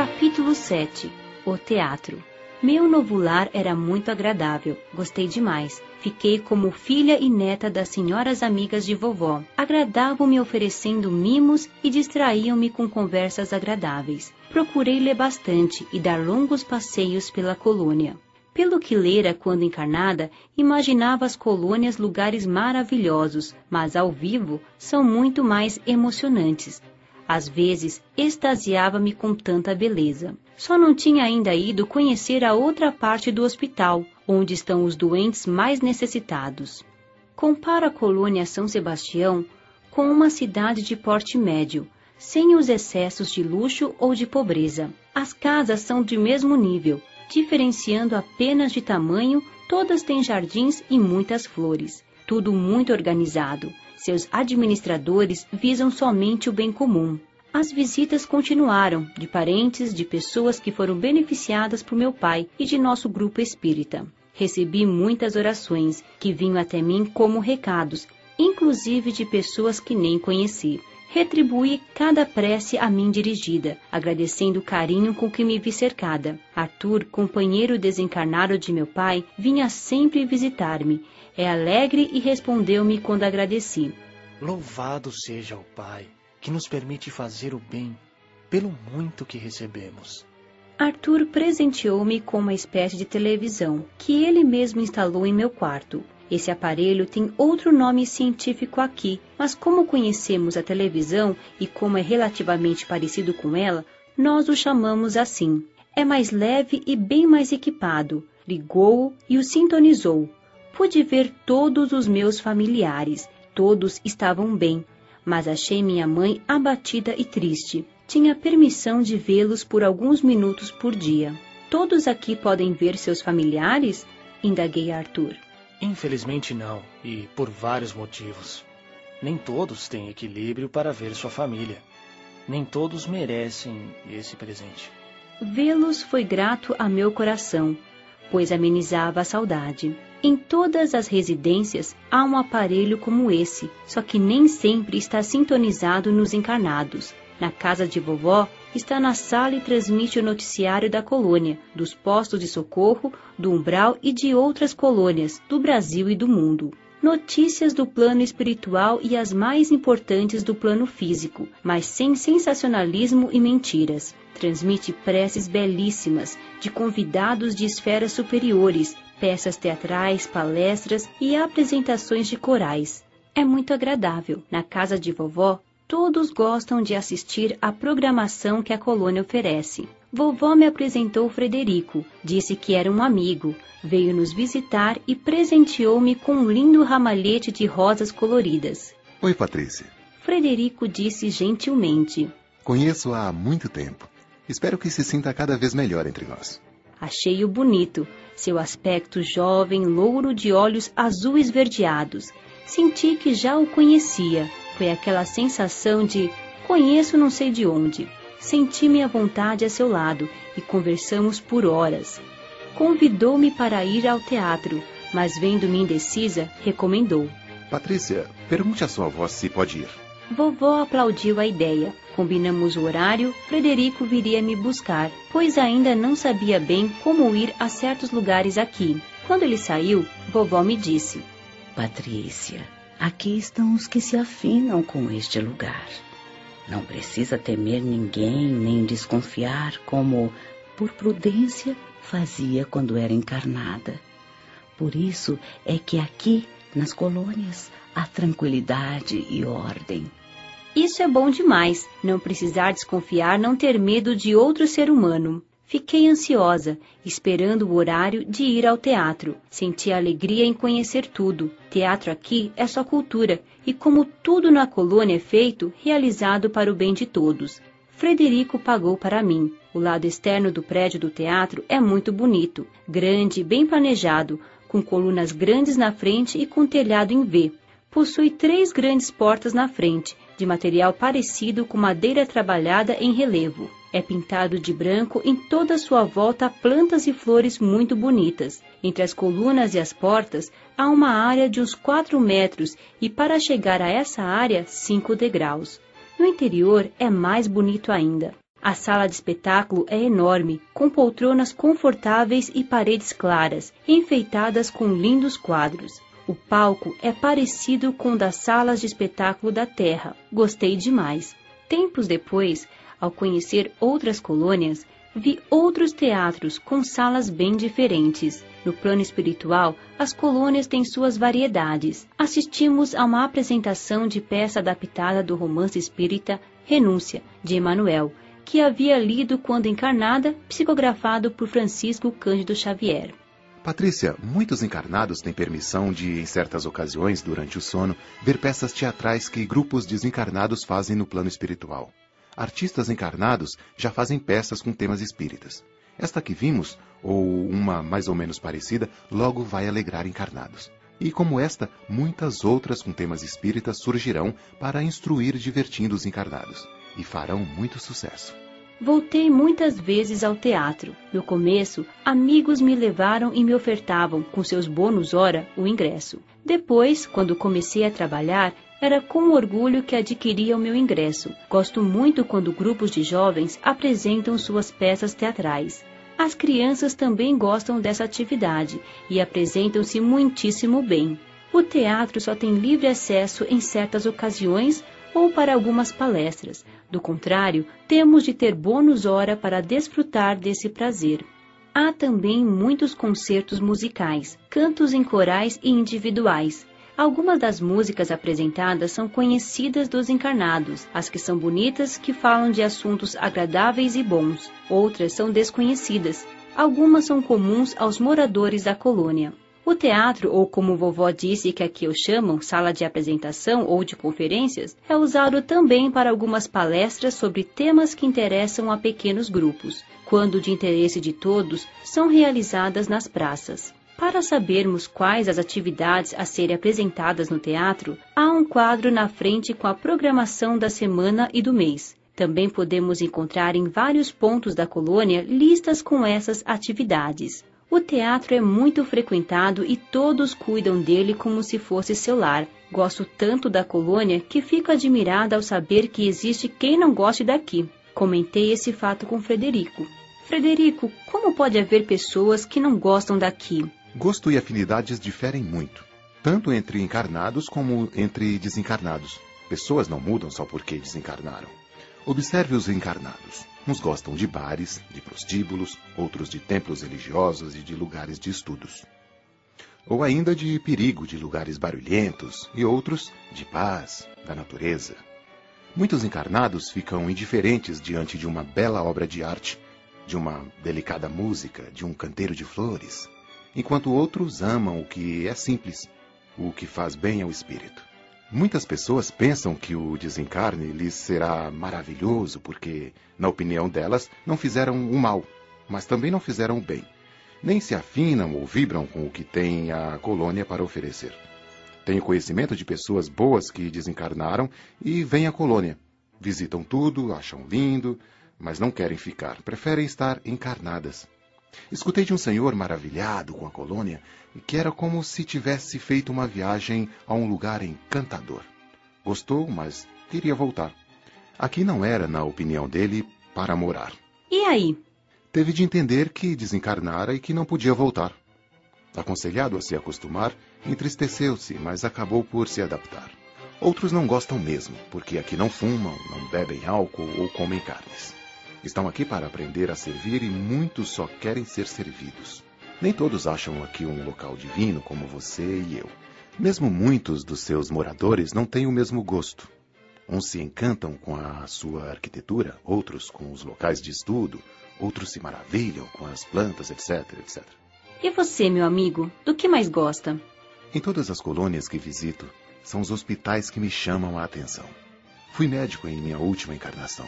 Capítulo 7. O teatro. Meu novo lar era muito agradável, gostei demais. Fiquei como filha e neta das senhoras amigas de vovó. Agradavam-me oferecendo mimos e distraíam-me com conversas agradáveis. Procurei ler bastante e dar longos passeios pela colônia. Pelo que lera quando encarnada, imaginava as colônias lugares maravilhosos, mas ao vivo são muito mais emocionantes. Às vezes, extasiava-me com tanta beleza. Só não tinha ainda ido conhecer a outra parte do hospital, onde estão os doentes mais necessitados. Comparo a colônia São Sebastião com uma cidade de porte médio, sem os excessos de luxo ou de pobreza. As casas são de mesmo nível, diferenciando apenas de tamanho, todas têm jardins e muitas flores. Tudo muito organizado. Seus administradores visam somente o bem comum. As visitas continuaram, de parentes, de pessoas que foram beneficiadas por meu pai e de nosso grupo espírita. Recebi muitas orações, que vinham até mim como recados, inclusive de pessoas que nem conheci. Retribuí cada prece a mim dirigida, agradecendo o carinho com que me vi cercada. Arthur, companheiro desencarnado de meu pai, vinha sempre visitar-me. É alegre e respondeu-me quando agradeci. Louvado seja o Pai, que nos permite fazer o bem, pelo muito que recebemos. Arthur presenteou-me com uma espécie de televisão, que ele mesmo instalou em meu quarto. Esse aparelho tem outro nome científico aqui, mas como conhecemos a televisão e como é relativamente parecido com ela, nós o chamamos assim. É mais leve e bem mais equipado. Ligou-o e o sintonizou. Pude ver todos os meus familiares. Todos estavam bem, mas achei minha mãe abatida e triste. Tinha permissão de vê-los por alguns minutos por dia. Todos aqui podem ver seus familiares? Indaguei a Arthur. Infelizmente não, e por vários motivos. Nem todos têm equilíbrio para ver sua família. Nem todos merecem esse presente. Vê-los foi grato a meu coração, pois amenizava a saudade. Em todas as residências há um aparelho como esse, só que nem sempre está sintonizado nos encarnados. Na casa de vovó, está na sala e transmite o noticiário da colônia, dos postos de socorro, do umbral e de outras colônias, do Brasil e do mundo. Notícias do plano espiritual e as mais importantes do plano físico, mas sem sensacionalismo e mentiras. Transmite preces belíssimas, de convidados de esferas superiores, peças teatrais, palestras e apresentações de corais. É muito agradável. Na casa de vovó, todos gostam de assistir à programação que a colônia oferece. Vovó me apresentou Frederico, disse que era um amigo, veio nos visitar e presenteou-me com um lindo ramalhete de rosas coloridas. Oi, Patrícia. Frederico disse gentilmente. Conheço há muito tempo. Espero que se sinta cada vez melhor entre nós. Achei-o bonito, seu aspecto jovem, louro de olhos azul esverdeados. Senti que já o conhecia. Foi aquela sensação de conheço não sei de onde. Senti-me à vontade a seu lado e conversamos por horas. Convidou-me para ir ao teatro, mas vendo-me indecisa, recomendou. Patrícia, pergunte à sua avó se pode ir. Vovó aplaudiu a ideia. Combinamos o horário, Frederico viria me buscar, pois ainda não sabia bem como ir a certos lugares aqui. Quando ele saiu, vovó me disse. Patrícia, aqui estão os que se afinam com este lugar. Não precisa temer ninguém, nem desconfiar como, por prudência, fazia quando era encarnada. Por isso é que aqui, nas colônias, há tranquilidade e ordem. Isso é bom demais, não precisar desconfiar, não ter medo de outro ser humano. Fiquei ansiosa, esperando o horário de ir ao teatro. Senti alegria em conhecer tudo. Teatro aqui é só cultura, e como tudo na colônia é feito, realizado para o bem de todos. Frederico pagou para mim. O lado externo do prédio do teatro é muito bonito, grande e bem planejado, com colunas grandes na frente e com telhado em V. Possui 3 grandes portas na frente, de material parecido com madeira trabalhada em relevo. É pintado de branco em toda a sua volta plantas e flores muito bonitas. Entre as colunas e as portas há uma área de uns 4 metros e para chegar a essa área 5 degraus. No interior é mais bonito ainda. A sala de espetáculo é enorme, com poltronas confortáveis e paredes claras, enfeitadas com lindos quadros. O palco é parecido com o das salas de espetáculo da Terra. Gostei demais. Tempos depois, ao conhecer outras colônias, vi outros teatros com salas bem diferentes. No plano espiritual, as colônias têm suas variedades. Assistimos a uma apresentação de peça adaptada do romance espírita Renúncia, de Emmanuel, que havia lido quando encarnada, psicografado por Francisco Cândido Xavier. Patrícia, muitos encarnados têm permissão de, em certas ocasiões, durante o sono, ver peças teatrais que grupos desencarnados fazem no plano espiritual. Artistas encarnados já fazem peças com temas espíritas. Esta que vimos, ou uma mais ou menos parecida, logo vai alegrar encarnados. E como esta, muitas outras com temas espíritas surgirão para instruir divertindo os encarnados. E farão muito sucesso. Voltei muitas vezes ao teatro. No começo, amigos me levaram e me ofertavam, com seus bônus hora, o ingresso. Depois, quando comecei a trabalhar, era com orgulho que adquiria o meu ingresso. Gosto muito quando grupos de jovens apresentam suas peças teatrais. As crianças também gostam dessa atividade e apresentam-se muitíssimo bem. O teatro só tem livre acesso em certas ocasiões ou para algumas palestras. Do contrário, temos de ter bônus hora para desfrutar desse prazer. Há também muitos concertos musicais, cantos em corais e individuais. Algumas das músicas apresentadas são conhecidas dos encarnados, as que são bonitas, que falam de assuntos agradáveis e bons. Outras são desconhecidas. Algumas são comuns aos moradores da colônia. O teatro, ou como vovó disse que aqui o chamam, sala de apresentação ou de conferências, é usado também para algumas palestras sobre temas que interessam a pequenos grupos. Quando de interesse de todos, são realizadas nas praças. Para sabermos quais as atividades a serem apresentadas no teatro, há um quadro na frente com a programação da semana e do mês. Também podemos encontrar em vários pontos da colônia listas com essas atividades. O teatro é muito frequentado e todos cuidam dele como se fosse seu lar. Gosto tanto da colônia que fico admirada ao saber que existe quem não goste daqui. Comentei esse fato com Frederico. Frederico, como pode haver pessoas que não gostam daqui? Gosto e afinidades diferem muito, tanto entre encarnados como entre desencarnados. Pessoas não mudam só porque desencarnaram. Observe os encarnados. Uns gostam de bares, de prostíbulos, outros de templos religiosos e de lugares de estudos. Ou ainda de perigo, de lugares barulhentos, e outros de paz, da natureza. Muitos encarnados ficam indiferentes diante de uma bela obra de arte, de uma delicada música, de um canteiro de flores, enquanto outros amam o que é simples, o que faz bem ao espírito. Muitas pessoas pensam que o desencarne lhes será maravilhoso porque, na opinião delas, não fizeram o mal, mas também não fizeram o bem. Nem se afinam ou vibram com o que tem a colônia para oferecer. Tenho conhecimento de pessoas boas que desencarnaram e vêm à colônia. Visitam tudo, acham lindo, mas não querem ficar, preferem estar encarnadas. Escutei de um senhor maravilhado com a colônia que era como se tivesse feito uma viagem a um lugar encantador. Gostou, mas queria voltar. Aqui não era, na opinião dele, para morar. E aí? Teve de entender que desencarnara e que não podia voltar. Aconselhado a se acostumar, entristeceu-se, mas acabou por se adaptar. Outros não gostam mesmo, porque aqui não fumam, não bebem álcool ou comem carnes. Estão aqui para aprender a servir e muitos só querem ser servidos. Nem todos acham aqui um local divino como você e eu. Mesmo muitos dos seus moradores não têm o mesmo gosto. Uns se encantam com a sua arquitetura, outros com os locais de estudo, outros se maravilham com as plantas, etc, etc. E você, meu amigo, do que mais gosta? Em todas as colônias que visito, são os hospitais que me chamam a atenção. Fui médico em minha última encarnação.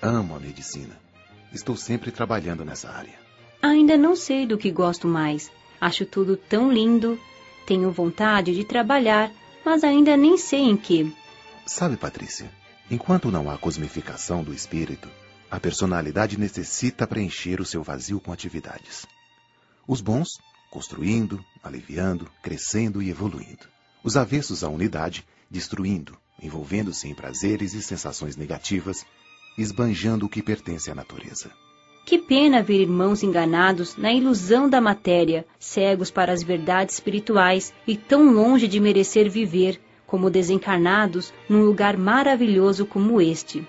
Amo a medicina. Estou sempre trabalhando nessa área. Ainda não sei do que gosto mais. Acho tudo tão lindo. Tenho vontade de trabalhar, mas ainda nem sei em que. Sabe, Patrícia, enquanto não há cosmificação do espírito, a personalidade necessita preencher o seu vazio com atividades. Os bons, construindo, aliviando, crescendo e evoluindo. Os avessos à unidade, destruindo, envolvendo-se em prazeres e sensações negativas, esbanjando o que pertence à natureza. Que pena ver irmãos enganados na ilusão da matéria, cegos para as verdades espirituais e tão longe de merecer viver, como desencarnados, num lugar maravilhoso como este.